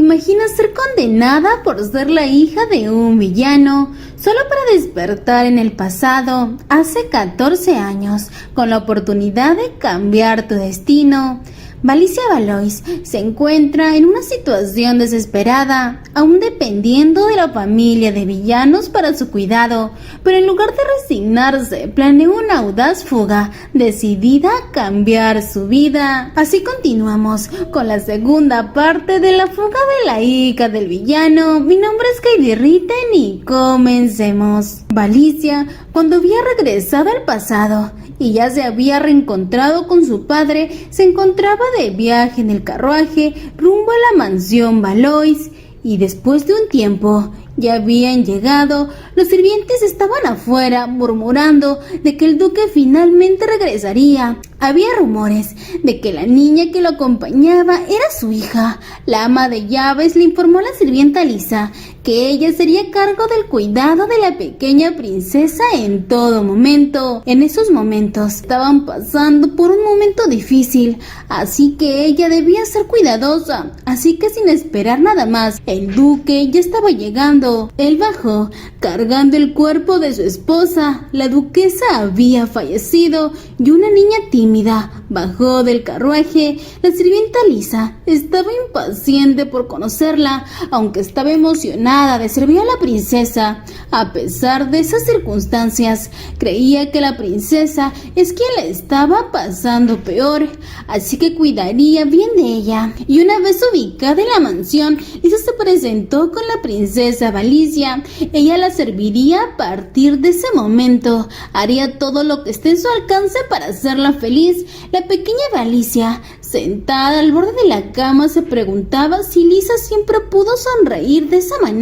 imagina ser condenada por ser la hija de un villano, solo para despertar en el pasado, hace 14 años, con la oportunidad de cambiar tu destino. Valicia Valois se encuentra en una situación desesperada, aún dependiendo de la familia de villanos para su cuidado, pero en lugar de resignarse, planeó una audaz fuga, decidida a cambiar su vida. Así continuamos con la segunda parte de la fuga de la hija del villano. Mi nombre es Katie Ritten y comencemos. Valicia, cuando había regresado al pasado y ya se había reencontrado con su padre, se encontraba de viaje en el carruaje rumbo a la mansión Valois, y después de un tiempo ya habían llegado. Los sirvientes estaban afuera murmurando de que el duque finalmente regresaría. Había rumores de que la niña que lo acompañaba era su hija. La ama de llaves le informó a la sirvienta Lisa que ella sería a cargo del cuidado de la pequeña princesa en todo momento. En esos momentos estaban pasando por un momento difícil, así que ella debía ser cuidadosa. Así que sin esperar nada más, el duque ya estaba llegando. Él bajó cargando el cuerpo de su esposa. La duquesa había fallecido y una niña tímida bajó del carruaje. La sirvienta Lisa estaba impaciente por conocerla, aunque estaba emocionada de servir a la princesa. A pesar de esas circunstancias, creía que la princesa es quien le estaba pasando peor, así que cuidaría bien de ella. Y una vez ubicada en la mansión, Lisa se presentó con la princesa Valicia. Ella la serviría a partir de ese momento. Haría todo lo que esté en su alcance para hacerla feliz. La pequeña Valicia, sentada al borde de la cama, se preguntaba si Lisa siempre pudo sonreír de esa manera.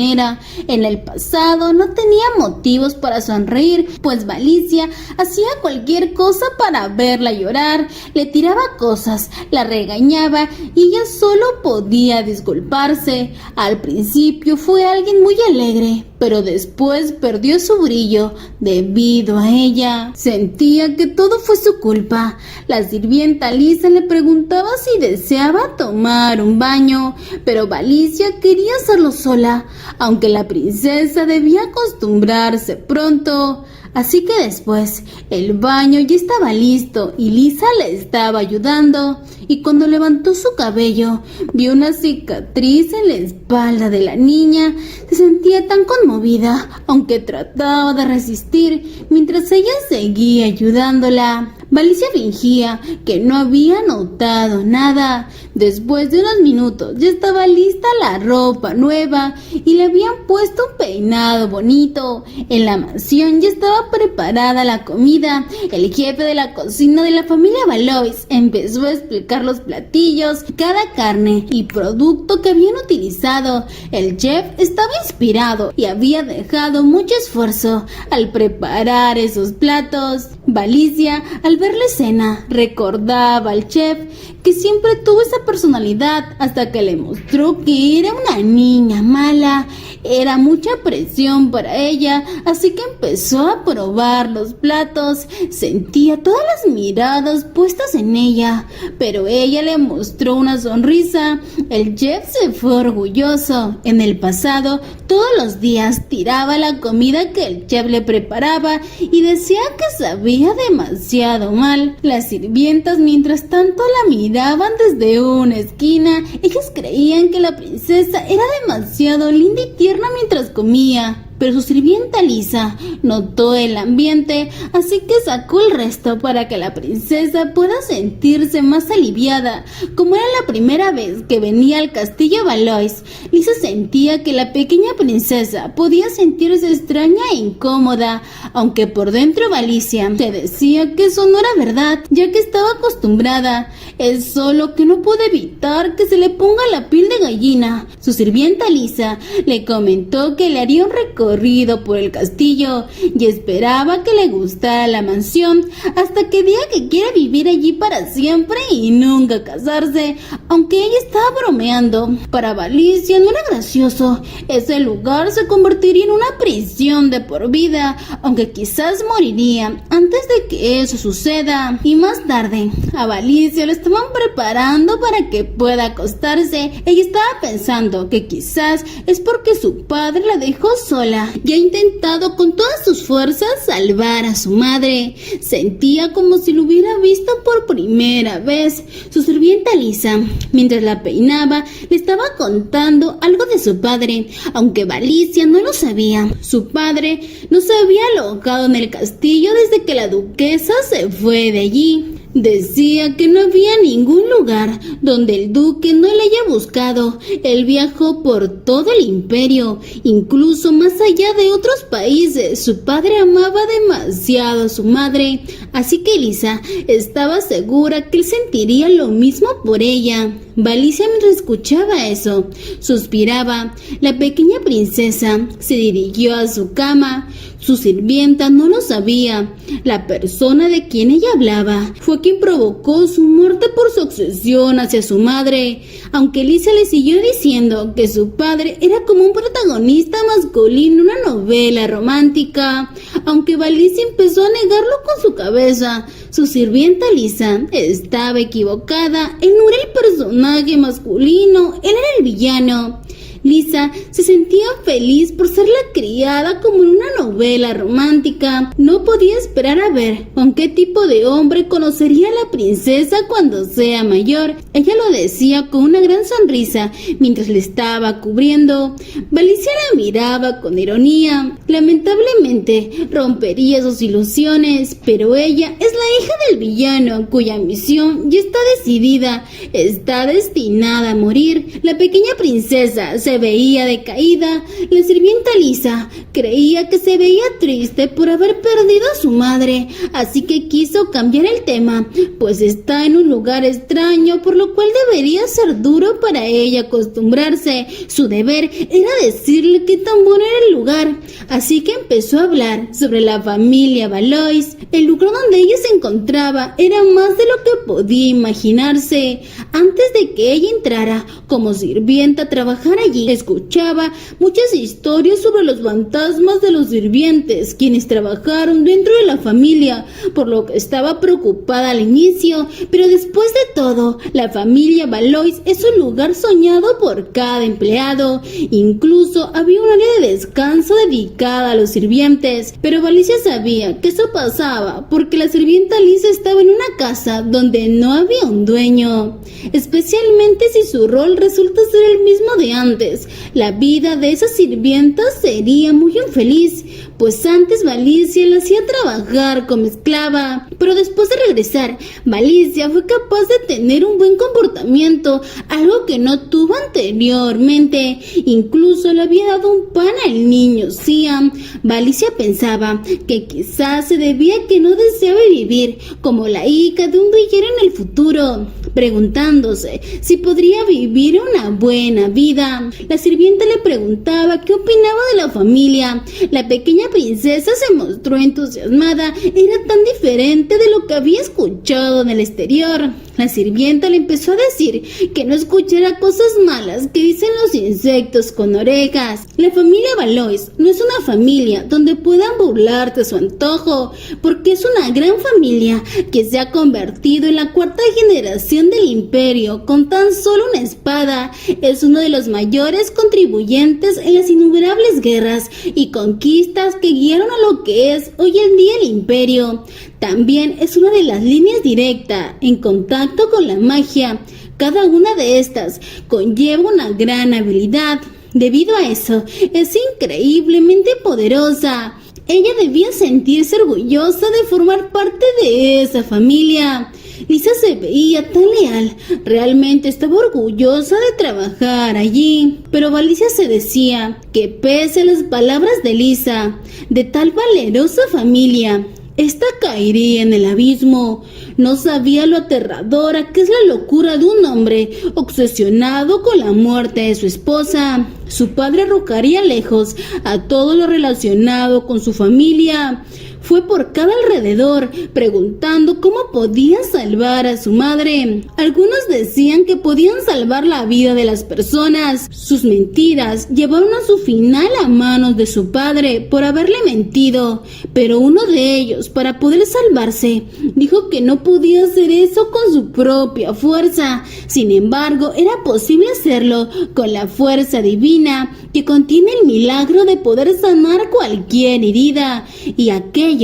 En el pasado no tenía motivos para sonreír, pues Valicia hacía cualquier cosa para verla llorar. Le tiraba cosas, la regañaba y ella solo podía disculparse. Al principio fue alguien muy alegre, pero después perdió su brillo debido a ella. Sentía que todo fue su culpa. La sirvienta Lisa le preguntaba si deseaba tomar un baño, pero Valicia quería hacerlo sola, aunque la princesa debía acostumbrarse pronto. Así que después el baño ya estaba listo y Lisa le estaba ayudando, y cuando levantó su cabello vio una cicatriz en la espalda de la niña. Se sentía tan conmovida, aunque trataba de resistir mientras ella seguía ayudándola. Valicia fingía que no había notado nada. Después de unos minutos ya estaba lista la ropa nueva y le habían puesto un peinado bonito. En la mansión ya estaba preparada la comida. El jefe de la cocina de la familia Valois empezó a explicar los platillos, cada carne y producto que habían utilizado. El chef estaba inspirado y había dejado mucho esfuerzo al preparar esos platos. Valicia, al ver la escena, recordaba al chef, que siempre tuvo esa personalidad, hasta que le mostró que era una niña mala. Era mucha presión para ella, así que empezó a probar los platos. Sentía todas las miradas puestas en ella, pero ella le mostró una sonrisa. El chef se fue orgulloso. En el pasado, todos los días tiraba la comida que el chef le preparaba y decía que sabía demasiado mal. Las sirvientas, mientras tanto, la miraban desde una esquina. Ellas creían que la princesa era demasiado linda y tierna mientras comía, pero su sirvienta Lisa notó el ambiente, así que sacó el resto para que la princesa pueda sentirse más aliviada. Como era la primera vez que venía al castillo Valois, Lisa sentía que la pequeña princesa podía sentirse extraña e incómoda, aunque por dentro Valicia se decía que eso no era verdad, ya que estaba acostumbrada. Es solo que no pudo evitar que se le ponga la piel de gallina. Su sirvienta Lisa le comentó que le haría un recorrido recorrido por el castillo y esperaba que le gustara la mansión hasta que diga que quiere vivir allí para siempre y nunca casarse, aunque ella estaba bromeando. Para Valicia no era gracioso. Ese lugar se convertiría en una prisión de por vida, aunque quizás moriría antes de que eso suceda. Y más tarde, a Valicia lo estaban preparando para que pueda acostarse. Ella estaba pensando que quizás es porque su padre la dejó sola y ha intentado con todas sus fuerzas salvar a su madre. Sentía como si lo hubiera visto por primera vez. Su sirvienta Lisa, mientras la peinaba, le estaba contando algo de su padre, aunque Valicia no lo sabía. Su padre no se había alojado en el castillo desde que la duquesa se fue de allí. Decía que no había ningún lugar donde el duque no le haya buscado. Él viajó por todo el imperio, incluso más allá de otros países. Su padre amaba demasiado a su madre, así que Lisa estaba segura que él sentiría lo mismo por ella. Valicia, mientras escuchaba eso, suspiraba. La pequeña princesa se dirigió a su cama. Su sirvienta no lo sabía. La persona de quien ella hablaba fue quien provocó su muerte por su obsesión hacia su madre. Aunque Lisa le siguió diciendo que su padre era como un protagonista masculino en una novela romántica, aunque Valicia empezó a negarlo con su cabeza. Su sirvienta Lisa estaba equivocada. Él no era el personaje masculino, él era el villano. Lisa se sentía feliz por ser la criada como en una novela romántica. No podía esperar a ver con qué tipo de hombre conocería a la princesa cuando sea mayor. Ella lo decía con una gran sonrisa mientras le estaba cubriendo. Valicia la miraba con ironía. Lamentablemente rompería sus ilusiones, pero ella es la hija del villano cuya misión ya está decidida. Está destinada a morir. La pequeña princesa se veía decaída. La sirvienta Lisa creía que se veía triste por haber perdido a su madre, así que quiso cambiar el tema, pues está en un lugar extraño, por lo cual debería ser duro para ella acostumbrarse. Su deber era decirle qué tan bueno era el lugar, así que empezó a hablar sobre la familia Valois. El lugar donde ella se encontraba era más de lo que podía imaginarse. Antes de que ella entrara como sirvienta a trabajar allí, escuchaba muchas historias sobre los fantasmas de los sirvientes, quienes trabajaron dentro de la familia, por lo que estaba preocupada al inicio, pero después de todo, la familia Valois es un lugar soñado por cada empleado. Incluso había un área de descanso dedicada a los sirvientes, pero Valicia sabía que eso pasaba porque la sirvienta Lisa estaba en una casa donde no había un dueño, especialmente si su rol resulta ser el mismo de antes. La vida de esa sirvienta sería muy infeliz, pues antes Valicia la hacía trabajar como esclava, pero después de regresar, Valicia fue capaz de tener un buen comportamiento, algo que no tuvo anteriormente. Incluso le había dado un pan al niño Siam. Valicia pensaba que quizás se debía a que no deseaba vivir como la hija de un villano en el futuro, preguntándose si podría vivir una buena vida. La sirvienta le preguntaba qué opinaba de la familia. La pequeña princesa se mostró entusiasmada. Era tan diferente de lo que había escuchado en el exterior. La sirvienta le empezó a decir que no escuchara cosas malas que dicen los insectos con orejas. La familia Valois no es una familia donde puedan burlarte a su antojo, porque es una gran familia que se ha convertido en la cuarta generación del imperio con tan solo una espada. Es uno de los mayores contribuyentes en las innumerables guerras y conquistas que guiaron a lo que es hoy en día el imperio. También es una de las líneas directas en contacto con la magia. Cada una de estas conlleva una gran habilidad. Debido a eso, es increíblemente poderosa. Ella debía sentirse orgullosa de formar parte de esa familia. Lisa se veía tan leal, realmente estaba orgullosa de trabajar allí. Pero Valicia se decía que pese a las palabras de Lisa, de tal valerosa familia, Esta caería en el abismo. No sabía lo aterradora que es la locura de un hombre obsesionado con la muerte de su esposa. Su padre arrojaría lejos a todo lo relacionado con su familia. Fue por cada alrededor, preguntando cómo podía salvar a su madre. Algunos decían que podían salvar la vida de las personas. Sus mentiras llevaron a su final a manos de su padre por haberle mentido, pero uno de ellos, para poder salvarse, dijo que no podía hacer eso con su propia fuerza. Sin embargo, era posible hacerlo con la fuerza divina que contiene el milagro de poder sanar cualquier herida, y aquellos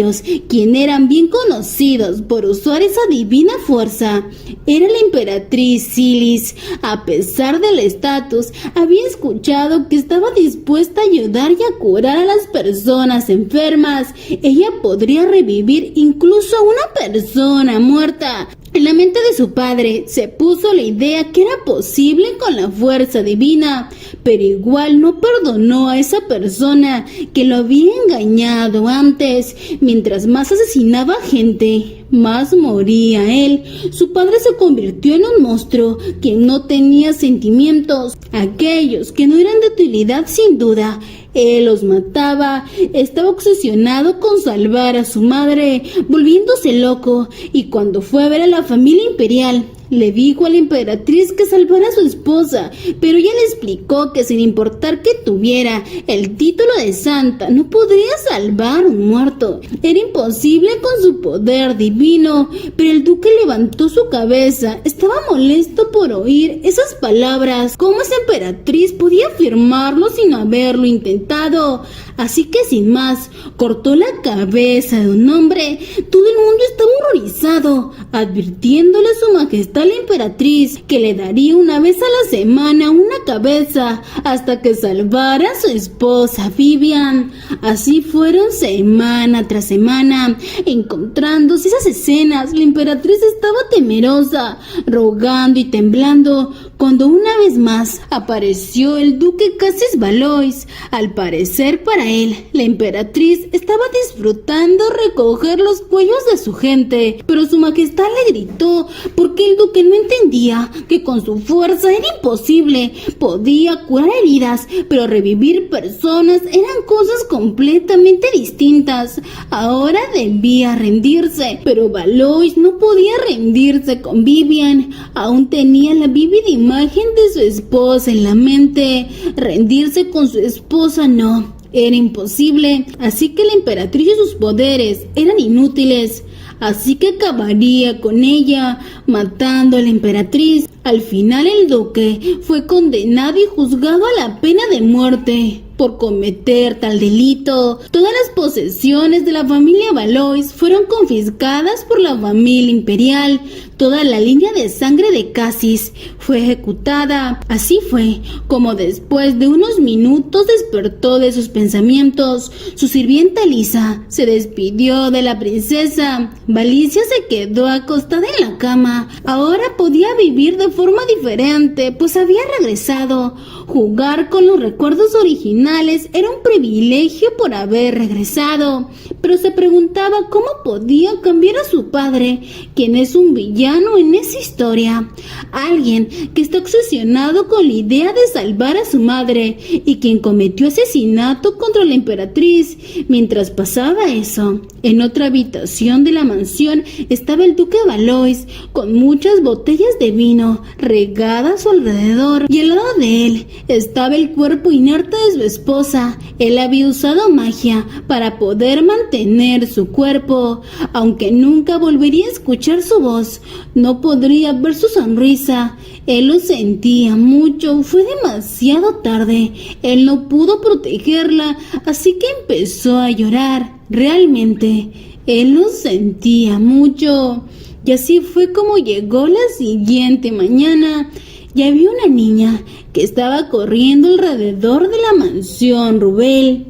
quien eran bien conocidos por usar esa divina fuerza era la emperatriz Silis. A pesar del estatus, había escuchado que estaba dispuesta a ayudar y a curar a las personas enfermas. Ella podría revivir incluso a una persona muerta. En la mente de su padre se puso la idea que era posible con la fuerza divina, pero igual no perdonó a esa persona que lo había engañado antes. Mientras más asesinaba gente, más moría él. Su padre se convirtió en un monstruo que no tenía sentimientos. Aquellos que no eran de utilidad, sin duda, él los mataba. Estaba obsesionado con salvar a su madre, volviéndose loco, y cuando fue a ver a la familia imperial, le dijo a la emperatriz que salvara a su esposa, pero ella le explicó que sin importar que tuviera el título de santa, no podría salvar a un muerto. Era imposible con su poder divino, pero el duque levantó su cabeza. Estaba molesto por oír esas palabras. ¿Cómo esa emperatriz podía afirmarlo sin haberlo intentado? Así que sin más, cortó la cabeza de un hombre. Todo el mundo estaba horrorizado, advirtiéndole a su majestad la emperatriz que le daría una vez a la semana una cabeza hasta que salvara a su esposa Vivian. Así fueron semana tras semana, encontrándose esas escenas. La emperatriz estaba temerosa, rogando y temblando, cuando una vez más apareció el duque Cassius Valois. Al parecer para él, la emperatriz estaba disfrutando recoger los cuellos de su gente, pero su majestad le gritó porque el duque no entendía que con su fuerza era imposible. Podía curar heridas, pero revivir personas eran cosas completamente distintas. Ahora debía rendirse, pero Valois no podía rendirse con Vivian. Aún tenía la vívida imagen de su esposa en la mente. Rendirse con su esposa no, era imposible. Así que la emperatriz y sus poderes eran inútiles. Así que acabaría con ella, matando a la emperatriz. Al final el duque fue condenado y juzgado a la pena de muerte por cometer tal delito. Todas las posesiones de la familia Valois fueron confiscadas por la familia imperial. Toda la línea de sangre de Cassius fue ejecutada. Así fue como después de unos minutos despertó de sus pensamientos. Su sirvienta Lisa se despidió de la princesa. Valicia se quedó acostada en la cama. Ahora podía vivir de forma diferente, pues había regresado. Jugar con los recuerdos originales era un privilegio por haber regresado, pero se preguntaba cómo podía cambiar a su padre, quien es un villano en esa historia. Alguien que está obsesionado con la idea de salvar a su madre y quien cometió asesinato contra la emperatriz. Mientras pasaba eso, en otra habitación de la mansión estaba el duque Valois con muchas botellas de vino regadas a su alrededor, y al lado de él estaba el cuerpo inerte de su esposa. Él había usado magia para poder mantener su cuerpo, aunque nunca volvería a escuchar su voz. No podría ver su sonrisa. Él lo sentía mucho. Fue demasiado tarde. Él no pudo protegerla, así que empezó a llorar. Realmente, él lo sentía mucho. Y así fue como llegó la siguiente mañana. Y había una niña que estaba corriendo alrededor de la mansión Rubel.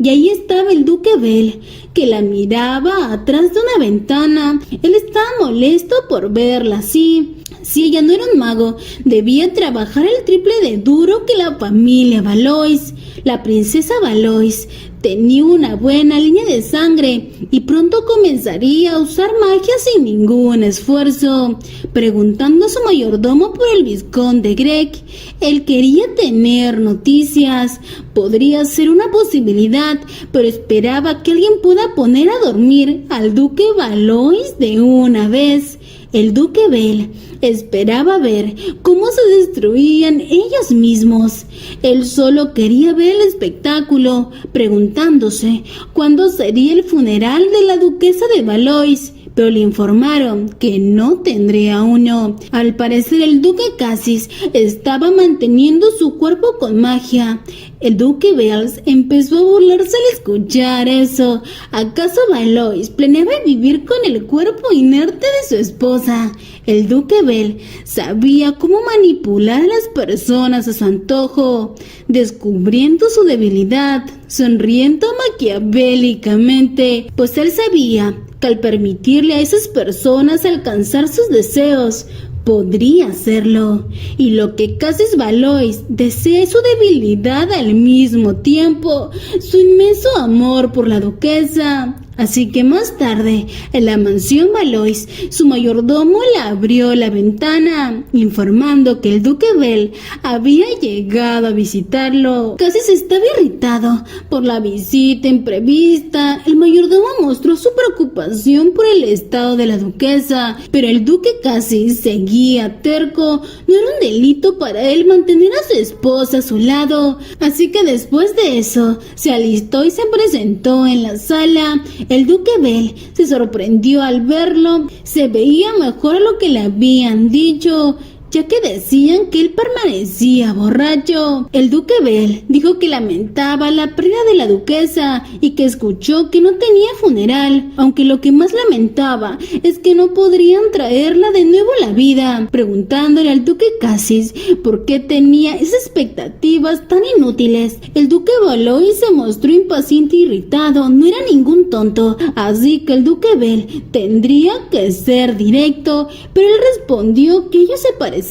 Y ahí estaba el duque Bel, que la miraba atrás de una ventana. Él estaba molesto por verla así. si ella no era un mago, debía trabajar el triple de duro que la familia Valois. La princesa Valois tenía una buena línea de sangre y pronto comenzaría a usar magia sin ningún esfuerzo. Preguntando a su mayordomo por el vizconde Greg, él quería tener noticias. Podría ser una posibilidad, pero esperaba que alguien pueda poner a dormir al duque Valois de una vez. El duque Bell esperaba ver cómo se destruían ellos mismos. Él solo quería ver el espectáculo, preguntándose cuándo sería el funeral de la duquesa de Valois, pero le informaron que no tendría uno. Al parecer el duque Cassis estaba manteniendo su cuerpo con magia. El duque Bells empezó a burlarse al escuchar eso. ¿Acaso Valois planeaba vivir con el cuerpo inerte de su esposa? El duque Bell sabía cómo manipular a las personas a su antojo, descubriendo su debilidad, sonriendo maquiavélicamente, pues él sabía que al permitirle a esas personas alcanzar sus deseos, podría hacerlo. Y lo que Cassis Valois desea es su debilidad al mismo tiempo, su inmenso amor por la duquesa. Así que más tarde, en la mansión Valois, su mayordomo le abrió la ventana, informando que el duque Bell había llegado a visitarlo. Cassis estaba irritado por la visita imprevista. El mayordomo mostró su preocupación por el estado de la duquesa, pero el duque Cassis seguía terco. No era un delito para él mantener a su esposa a su lado. Así que después de eso, se alistó y se presentó en la sala. El duque Bell se sorprendió al verlo. Se veía mejor a lo que le habían dicho, ya que decían que él permanecía borracho. El duque Bell dijo que lamentaba la pérdida de la duquesa y que escuchó que no tenía funeral, aunque lo que más lamentaba es que no podrían traerla de nuevo a la vida, preguntándole al duque Cassis por qué tenía esas expectativas tan inútiles. El duque Valois se mostró impaciente e irritado. No era ningún tonto, así que el duque Bell tendría que ser directo, pero él respondió que ellos se parecían.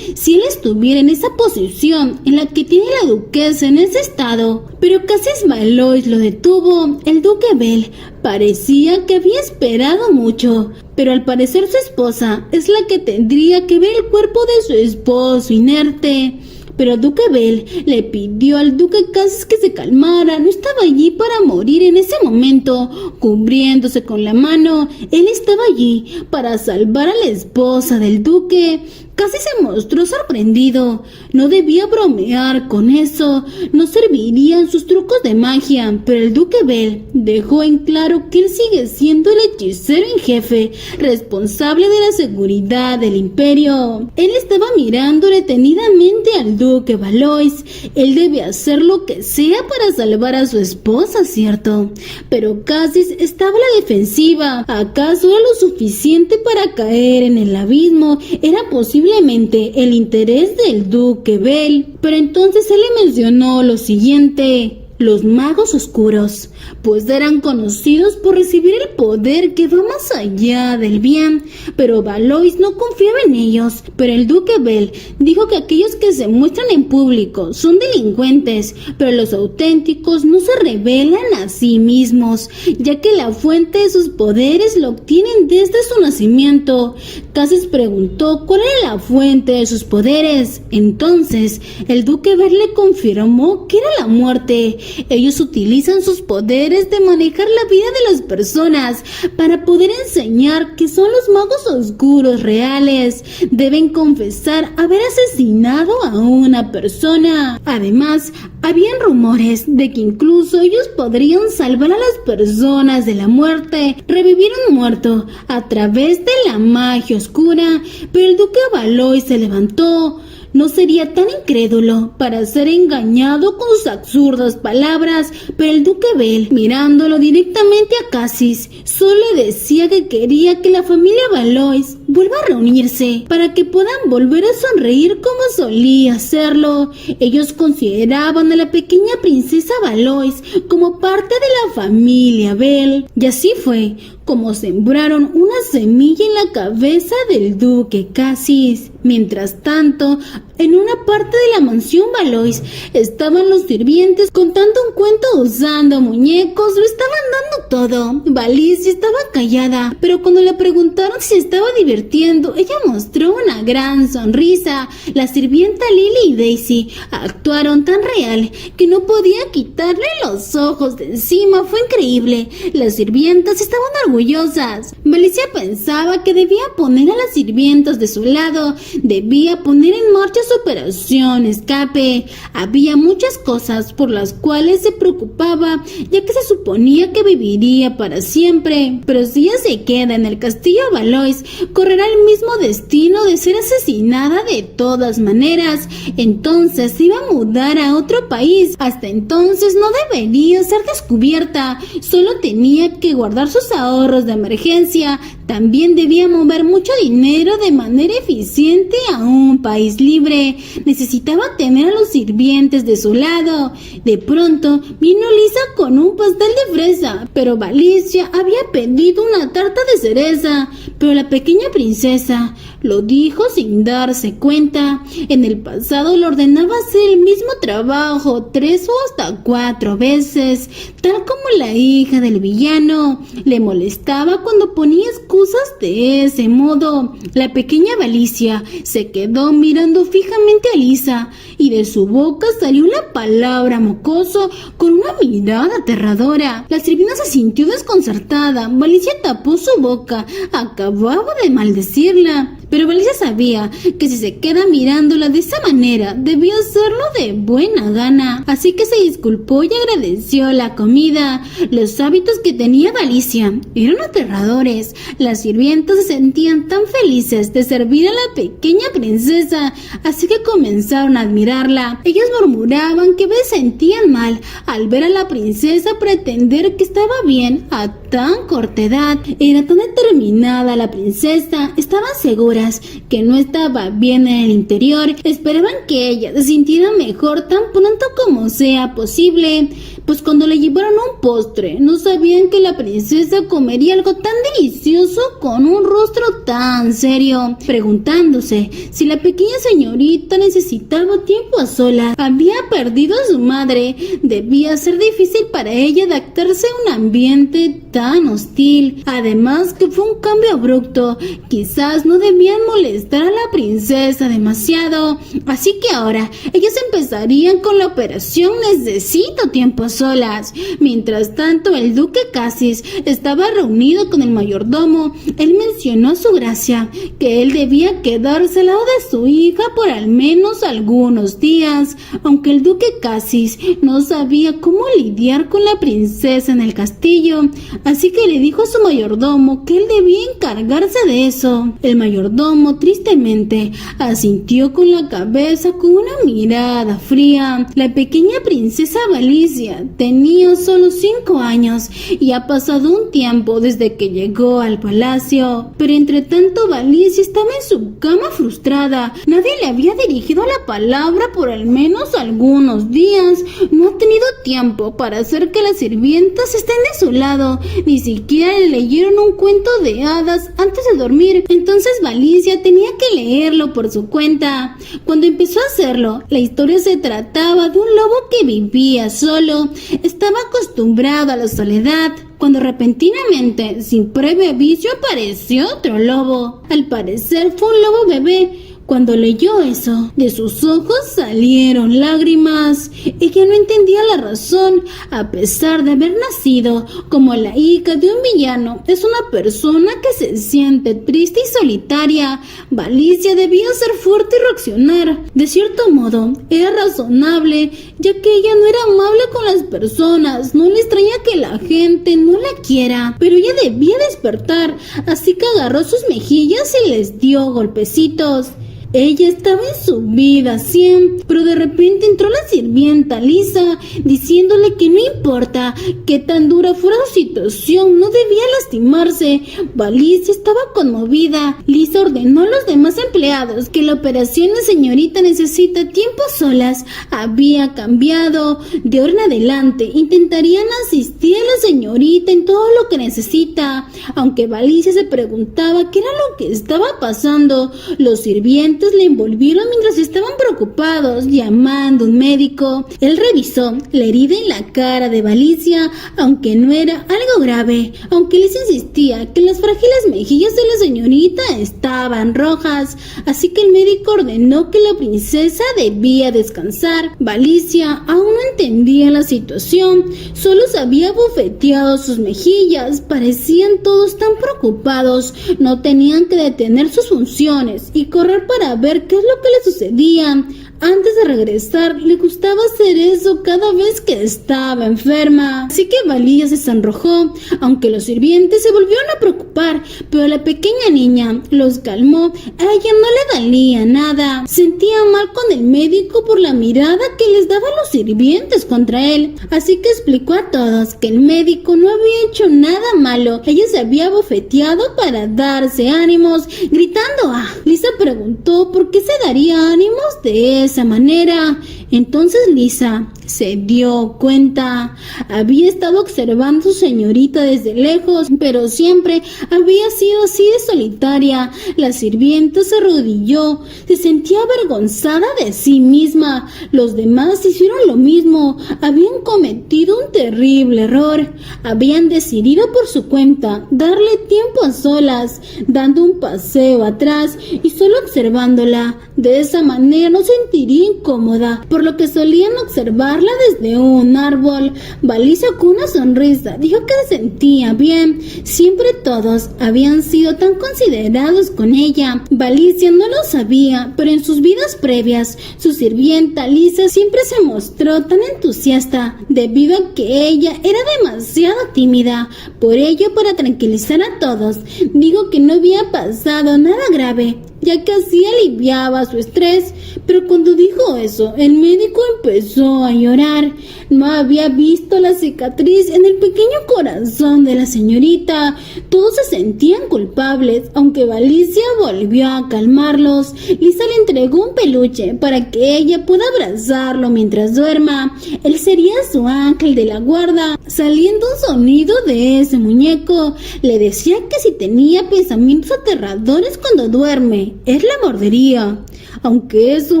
Si él estuviera en esa posición en la que tiene la duquesa en ese estado. Pero Cassis Valois lo detuvo. El duque Bell parecía que había esperado mucho, pero al parecer su esposa es la que tendría que ver el cuerpo de su esposo inerte. Pero el duque Bell le pidió al duque Cassis que se calmara. No estaba allí para morir en ese momento. Cubriéndose con la mano, él estaba allí para salvar a la esposa del duque. Cassis se mostró sorprendido. No debía bromear con eso. No servirían sus trucos de magia. Pero el duque Bell dejó en claro que él sigue siendo el hechicero en jefe, responsable de la seguridad del imperio. Él estaba mirando detenidamente al duque Valois. Él debe hacer lo que sea para salvar a su esposa, ¿cierto? Pero Cassis estaba a la defensiva. ¿Acaso era lo suficiente para caer en el abismo? ¿Era posible el interés del duque Bell? Pero entonces él le mencionó lo siguiente: los magos oscuros, pues eran conocidos por recibir el poder que va más allá del bien, pero Valois no confiaba en ellos. Pero el duque Bell dijo que aquellos que se muestran en público son delincuentes, pero los auténticos no se revelan a sí mismos, ya que la fuente de sus poderes lo obtienen desde su nacimiento. Cassis preguntó cuál era la fuente de sus poderes. Entonces el duque Bell le confirmó que era la muerte. Ellos utilizan sus poderes de manejar la vida de las personas para poder enseñar que son los magos oscuros reales. Deben confesar haber asesinado a una persona. Además, habían rumores de que incluso ellos podrían salvar a las personas de la muerte, revivir un muerto a través de la magia oscura. Pero el duque Valois se levantó. No sería tan incrédulo para ser engañado con sus absurdas palabras, pero el duque Bell, mirándolo directamente a Cassis, solo le decía que quería que la familia Valois vuelva a reunirse para que puedan volver a sonreír como solía hacerlo. Ellos consideraban a la pequeña princesa Valois como parte de la familia Bell, y así fue como sembraron una semilla en la cabeza del duque Cassis. Mientras tanto, en una parte de la mansión Valois estaban los sirvientes contando un cuento usando muñecos, lo estaban dando todo. Valicia estaba callada, pero cuando le preguntaron si se estaba divirtiendo, ella mostró una gran sonrisa. La sirvienta Lily y Daisy actuaron tan real que no podía quitarle los ojos de encima. Fue increíble. Las sirvientas estaban orgullosas. Valicia pensaba que debía poner a las sirvientas de su lado, debía poner en marcha su operación escape. Había muchas cosas por las cuales se preocupaba, ya que se suponía que viviría para siempre. Pero si ella se queda en el castillo Valois, correrá el mismo destino de ser asesinada de todas maneras. Entonces se iba a mudar a otro país. Hasta entonces no debería ser descubierta. Solo tenía que guardar sus ahorros de emergencia. También debía mover mucho dinero de manera eficiente a un país libre. Necesitaba tener a los sirvientes de su lado. De pronto vino Lisa con un pastel de fresa, pero Valicia había pedido una tarta de cereza. Pero la pequeña princesa lo dijo sin darse cuenta. En el pasado le ordenaba hacer el mismo trabajo 3 o hasta 4 veces, tal como la hija del villano. Le molestaba cuando ponía excusas de ese modo. La pequeña Valicia se quedó mirando fijamente a Lisa y de su boca salió la palabra mocoso con una mirada aterradora. La sirvienta se sintió desconcertada. Valicia tapó su boca. Acababa de maldecirla. Pero Valicia sabía que si se queda mirándola de esa manera, debía hacerlo de buena gana. Así que se disculpó y agradeció la comida. Los hábitos que tenía Valicia eran aterradores. Las sirvientas se sentían tan felices de servir a la pequeña princesa, así que comenzaron a admirarla. Ellas murmuraban que se sentían mal al ver a la princesa pretender que estaba bien a tan corta edad. Era tan determinada la princesa. Estaban seguras que no estaba bien en el interior. Esperaban que ella se sintiera mejor tan pronto como sea posible, pues cuando le llevaron un postre, no sabían que la princesa comería algo tan delicioso con un rostro tan serio, preguntándose si la pequeña señorita necesitaba tiempo a solas. Había perdido a su madre. Debía ser difícil para ella adaptarse a un ambiente tan hostil. Además que fue un cambio abrupto. Quizás no debían molestar a la princesa demasiado. Así que ahora ellas empezarían con la operación Necesito tiempo a solas. Mientras tanto, el duque Cassis estaba reunido con el mayordomo. Él mencionó a su gracia que él debía quedarse al lado de su hija por al menos algunos días, aunque el duque Cassis no sabía cómo lidiar con la princesa en el castillo, así que le dijo a su mayordomo que él debía encargarse de eso. El mayordomo tristemente asintió con la cabeza con una mirada fría. La pequeña princesa Valicia tenía solo 5 años y ha pasado un tiempo desde que llegó al palacio, pero entre tanto Valicia estaba en su cama frustrada. Nadie le había dirigido la palabra por al menos algunos días. No ha tenido tiempo para hacer que las sirvientas estén de su lado. Ni siquiera le leyeron un cuento de hadas antes de dormir. Entonces Valicia tenía que leerlo por su cuenta. Cuando empezó a hacerlo, la historia se trataba de un lobo que vivía solo. Estaba acostumbrado a la soledad, cuando repentinamente, sin previo aviso, apareció otro lobo. Al parecer fue un lobo bebé. Cuando leyó eso, de sus ojos salieron lágrimas. Ella no entendía la razón. A pesar de haber nacido como la hija de un villano, es una persona que se siente triste y solitaria. Valicia debía ser fuerte y reaccionar. De cierto modo, era razonable, ya que ella no era amable con las personas. No le extraña que la gente no la quiera, pero ella debía despertar, así que agarró sus mejillas y les dio golpecitos. Ella estaba en su vida 100, pero de repente entró la sirvienta Lisa diciéndole que no importa qué tan dura fuera su situación, no debía lastimarse. Valicia estaba conmovida. Lisa ordenó a los demás empleados que la operación de señorita necesita tiempo a solas había cambiado. De ahora en adelante intentarían asistir a la señorita en todo lo que necesita. Aunque Valicia se preguntaba qué era lo que estaba pasando, los sirvientes le envolvieron mientras estaban preocupados llamando a un médico. Él revisó la herida en la cara de Valicia, aunque no era algo grave, aunque Lisa insistía que las frágiles mejillas de la señorita estaban rojas, así que el médico ordenó que la princesa debía descansar. Valicia aún no entendía la situación, solo se había bofeteado sus mejillas, parecían todos tan preocupados, no tenían que detener sus funciones y correr para ver qué es lo que le sucedía. Antes de regresar, le gustaba hacer eso cada vez que estaba enferma. Así que Valicia se sonrojó, aunque los sirvientes se volvieron a preocupar, pero la pequeña niña los calmó. A ella no le dolía nada. Sentía mal con el médico por la mirada que les daban los sirvientes contra él. Así que explicó a todos que el médico no había hecho nada malo. Ella se había bofeteado para darse ánimos, gritando ¡ah! Lisa preguntó por qué se daría ánimos de esa manera. Entonces Lisa se dio cuenta. Había estado observando a su señorita desde lejos, pero siempre había sido así de solitaria. La sirvienta se arrodilló, se sentía avergonzada de sí misma. Los demás hicieron lo mismo. Habían cometido un terrible error. Habían decidido por su cuenta darle tiempo a solas, dando un paseo atrás y solo observándola. De esa manera no sentiría incómoda, por lo que solían observarla desde un árbol. Valicia, con una sonrisa, dijo que se sentía bien. Siempre todos habían sido tan considerados con ella. Valicia no lo sabía, pero en sus vidas previas, su sirvienta Lisa siempre se mostró tan entusiasta, debido a que ella era demasiado tímida. Por ello, para tranquilizar a todos, dijo que no había pasado nada grave, ya que así aliviaba su estrés. Pero cuando dijo eso, el médico empezó a llorar. No había visto la cicatriz en el pequeño corazón de la señorita. Todos se sentían culpables, aunque Valicia volvió a calmarlos. Lisa le entregó un peluche para que ella pueda abrazarlo mientras duerma. Él sería su ángel de la guarda. Saliendo un sonido de ese muñeco, le decía que si tenía pensamientos aterradores cuando duerme, él la mordería. Aunque eso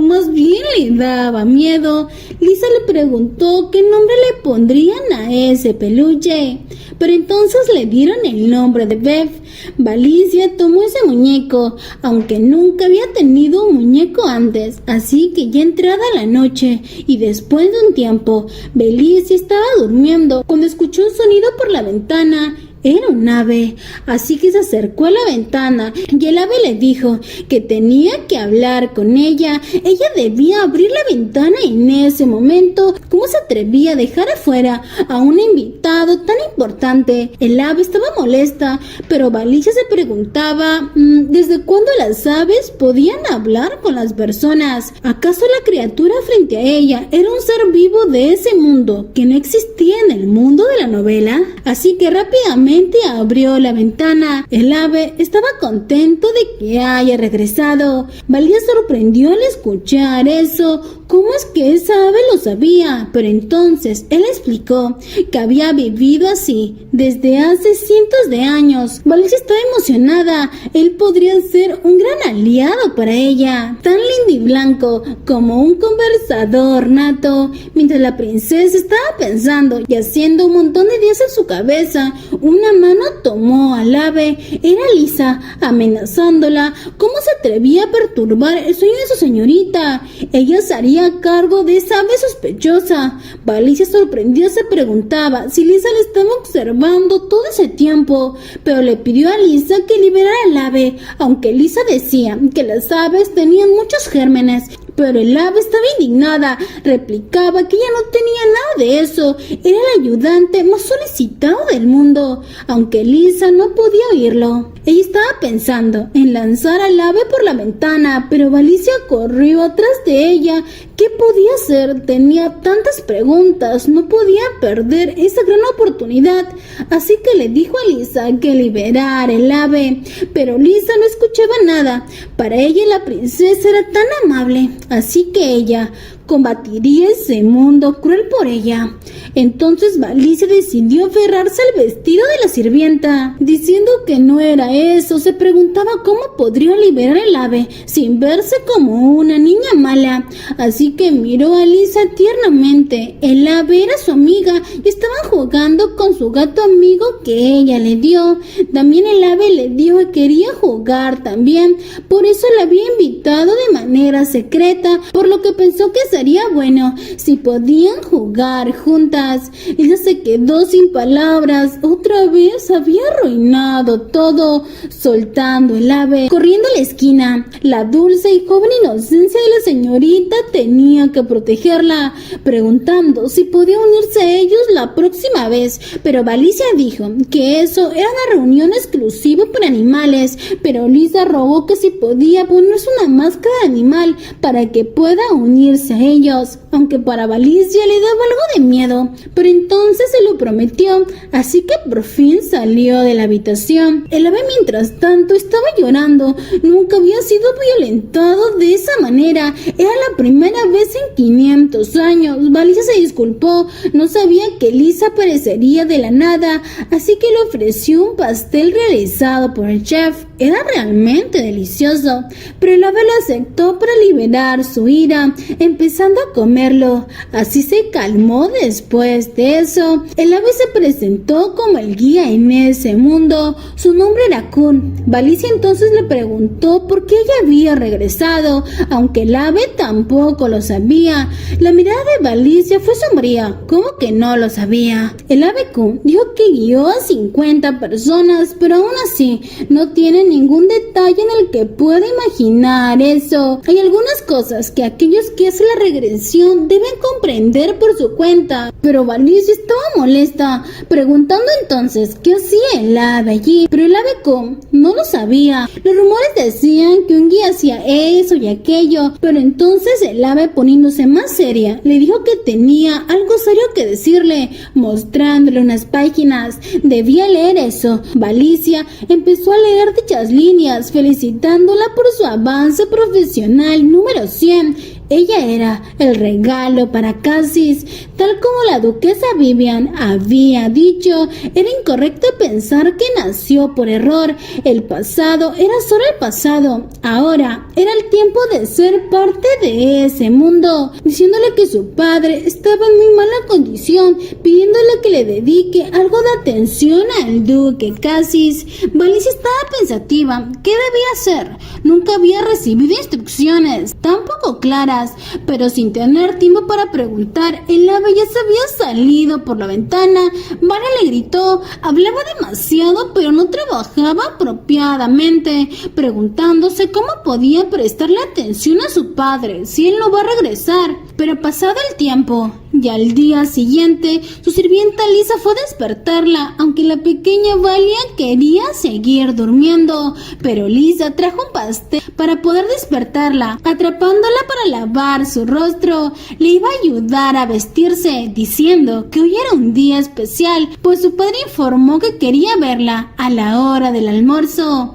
más bien le daba miedo, Lisa le preguntó qué nombre le pondrían a ese peluche. Pero entonces le dieron el nombre de Bev. Valicia tomó ese muñeco, aunque nunca había tenido un muñeco antes. Así que ya entrada la noche y después de un tiempo, Valicia estaba durmiendo cuando escuchó un sonido por la ventana. Era un ave, así que se acercó a la ventana y el ave le dijo que tenía que hablar con ella. Ella debía abrir la ventana en ese momento. ¿Cómo se atrevía a dejar afuera a un invitado tan importante? El ave estaba molesta, pero Valicia se preguntaba ¿desde cuándo las aves podían hablar con las personas? ¿Acaso la criatura frente a ella era un ser vivo de ese mundo que no existía en el mundo de la novela? Así que rápidamente abrió la ventana. El ave estaba contento de que haya regresado. Valicia sorprendió al escuchar eso. ¿Cómo es que esa ave lo sabía? Pero entonces él explicó que había vivido así desde hace cientos de años. Valicia estaba emocionada. Él podría ser un gran aliado para ella, tan lindo y blanco como un conversador nato. Mientras la princesa estaba pensando y haciendo un montón de ideas en su cabeza, una mano tomó al ave. Era Lisa, amenazándola. ¿Cómo se atrevía a perturbar el sueño de su señorita? Ella se haría a cargo de esa ave sospechosa. Valicia, sorprendida, se preguntaba si Lisa le estaba observando todo ese tiempo, pero le pidió a Lisa que liberara al ave, aunque Lisa decía que las aves tenían muchos gérmenes, pero el ave estaba indignada, replicaba que ella no tenía nada de eso, era el ayudante más solicitado del mundo, aunque Lisa no podía oírlo. Ella estaba pensando en lanzar al ave por la ventana, pero Valicia corrió atrás de ella. ¿Qué podía hacer? Tenía tantas preguntas, no podía perder esa gran oportunidad, así que le dijo a Lisa que liberara el ave, pero Lisa no escuchaba nada. Para ella la princesa era tan amable, así que ella combatiría ese mundo cruel por ella. Entonces Valicia decidió aferrarse al vestido de la sirvienta, diciendo que no era eso. Se preguntaba cómo podría liberar el ave sin verse como una niña mala, así que miró a Lisa tiernamente. El ave era su amiga y estaban jugando con su gato amigo que ella le dio. También el ave le dijo que quería jugar también, por eso la había invitado de manera secreta, por lo que pensó que sería bueno si podían jugar juntas. Ella se quedó sin palabras. Otra vez había arruinado todo, soltando el ave, corriendo a la esquina. La dulce y joven inocencia de la señorita tenía que protegerla, preguntando si podía unirse a ellos la próxima vez, pero Valicia dijo que eso era una reunión exclusiva para animales, pero Lisa rogó que si podía ponerse una máscara de animal para que pueda unirse a ellos, aunque para Valicia le daba algo de miedo, pero entonces se lo prometió, así que por fin salió de la habitación. El ave mientras tanto estaba llorando, nunca había sido violentado de esa manera, era la primera vez en 500 años. Valicia se disculpó, no sabía que Lisa aparecería de la nada, así que le ofreció un pastel realizado por el chef. Era realmente delicioso, pero el ave lo aceptó para liberar su ira, empezando a comerlo. Así se calmó. Después de eso, el ave se presentó como el guía en ese mundo. Su nombre era Kun. Valicia entonces le preguntó por qué ella había regresado, aunque el ave tampoco lo sabía. La mirada de Valicia fue sombría. ¿Cómo que no lo sabía? El ave Kun dijo que guió a 50 personas, pero aún así no tiene ningún detalle en el que pueda imaginar eso. Hay algunas cosas que aquellos que hacen la regresión deben comprender por su cuenta, pero Valicia estaba molesta, preguntando entonces qué hacía el ave allí, pero el ave Kun no lo sabía. Los rumores decían que un guía hacía eso y aquello, pero entonces el ave, poniéndose más seria, le dijo que tenía algo serio que decirle, mostrándole unas páginas. Debía leer eso. Valicia empezó a leer dichas líneas, felicitándola por su avance profesional número 100. Ella era el regalo para Cassis, tal como la duquesa Vivian había dicho. Era incorrecto pensar que nació por error. El pasado era solo el pasado. Ahora era el tiempo de ser parte de ese mundo, diciéndole que su padre estaba en muy mala condición, pidiéndole que le dedique algo de atención al duque Cassis. Valicia estaba pensativa. ¿Qué debía hacer? Nunca había recibido instrucciones tan poco claras, pero sin tener tiempo para preguntar, el ave ya se había salido por la ventana. Vale le gritó, hablaba demasiado pero no trabajaba apropiadamente, preguntándose cómo podía prestarle atención a su padre si él no va a regresar. Pero pasado el tiempo y al día siguiente, su sirvienta Lisa fue a despertarla, aunque la pequeña Valia quería seguir durmiendo, pero Lisa trajo un pastel para poder despertarla, atrapándola para lavar su rostro. Le iba a ayudar a vestirse, diciendo que hoy era un día especial, pues su padre informó que quería verla a la hora del almuerzo.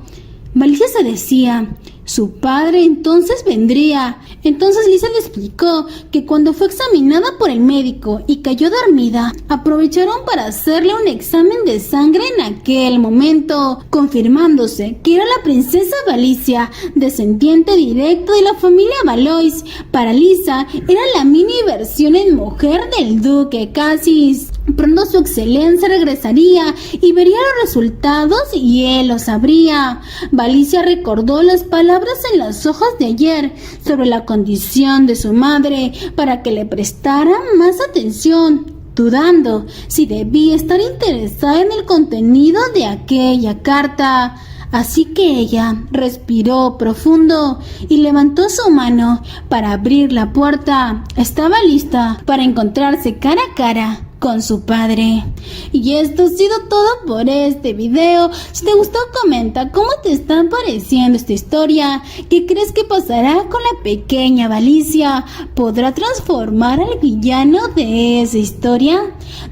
Valicia se decía, su padre entonces vendría. Entonces Lisa le explicó que cuando fue examinada por el médico y cayó dormida, aprovecharon para hacerle un examen de sangre en aquel momento, confirmándose que era la princesa Valicia, descendiente directo de la familia Valois. Para Lisa era la mini versión en mujer del duque Cassis. Pronto su excelencia regresaría y vería los resultados y él lo sabría. Valicia recordó las palabras en las hojas de ayer sobre la condición de su madre para que le prestara más atención, dudando si debía estar interesada en el contenido de aquella carta. Así que ella respiró profundo y levantó su mano para abrir la puerta. Estaba lista para encontrarse cara a cara con su padre. Y esto ha sido todo por este video. Si te gustó, comenta cómo te está pareciendo esta historia. ¿Qué crees que pasará con la pequeña Valicia? ¿Podrá transformar al villano de esa historia?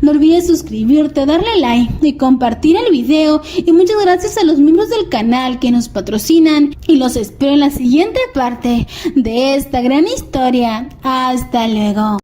No olvides suscribirte, darle like y compartir el video. Y muchas gracias a los miembros del canal que nos patrocinan. Y los espero en la siguiente parte de esta gran historia. Hasta luego.